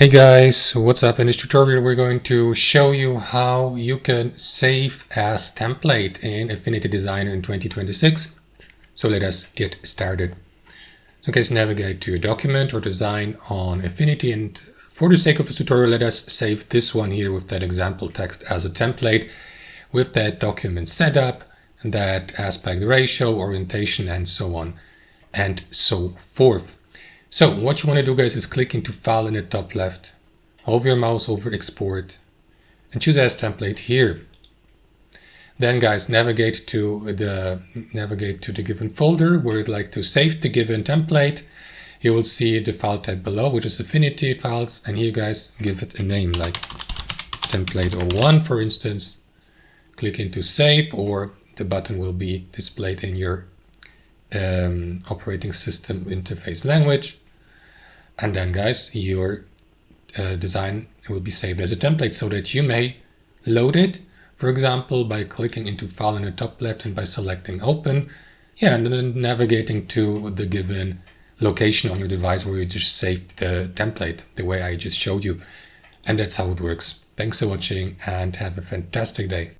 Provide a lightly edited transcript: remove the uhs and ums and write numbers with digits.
Hey guys, what's up? In this tutorial we're going to show you how you can save as template in Affinity Designer in 2026. So let us get started. So guys, navigate to your document or design on Affinity, and for the sake of this tutorial let us save this one here with that example text as a template with that document setup and that aspect ratio, orientation, and so on and so forth. So what you want to do, guys, is click into File in the top left, hover your mouse over Export, and choose as template here. Then, guys, navigate to the given folder where you'd like to save the given template. You will see the file type below, which is Affinity files, and here, guys, give it a name like template 01, for instance. Click into Save, or the button will be displayed in your operating system interface language. And then, guys, your design will be saved as a template so that you may load it, for example, by clicking into File in the top left and by selecting Open. Yeah, and then navigating to the given location on your device where you just saved the template, the way I just showed you. And that's how it works. Thanks for watching and have a fantastic day.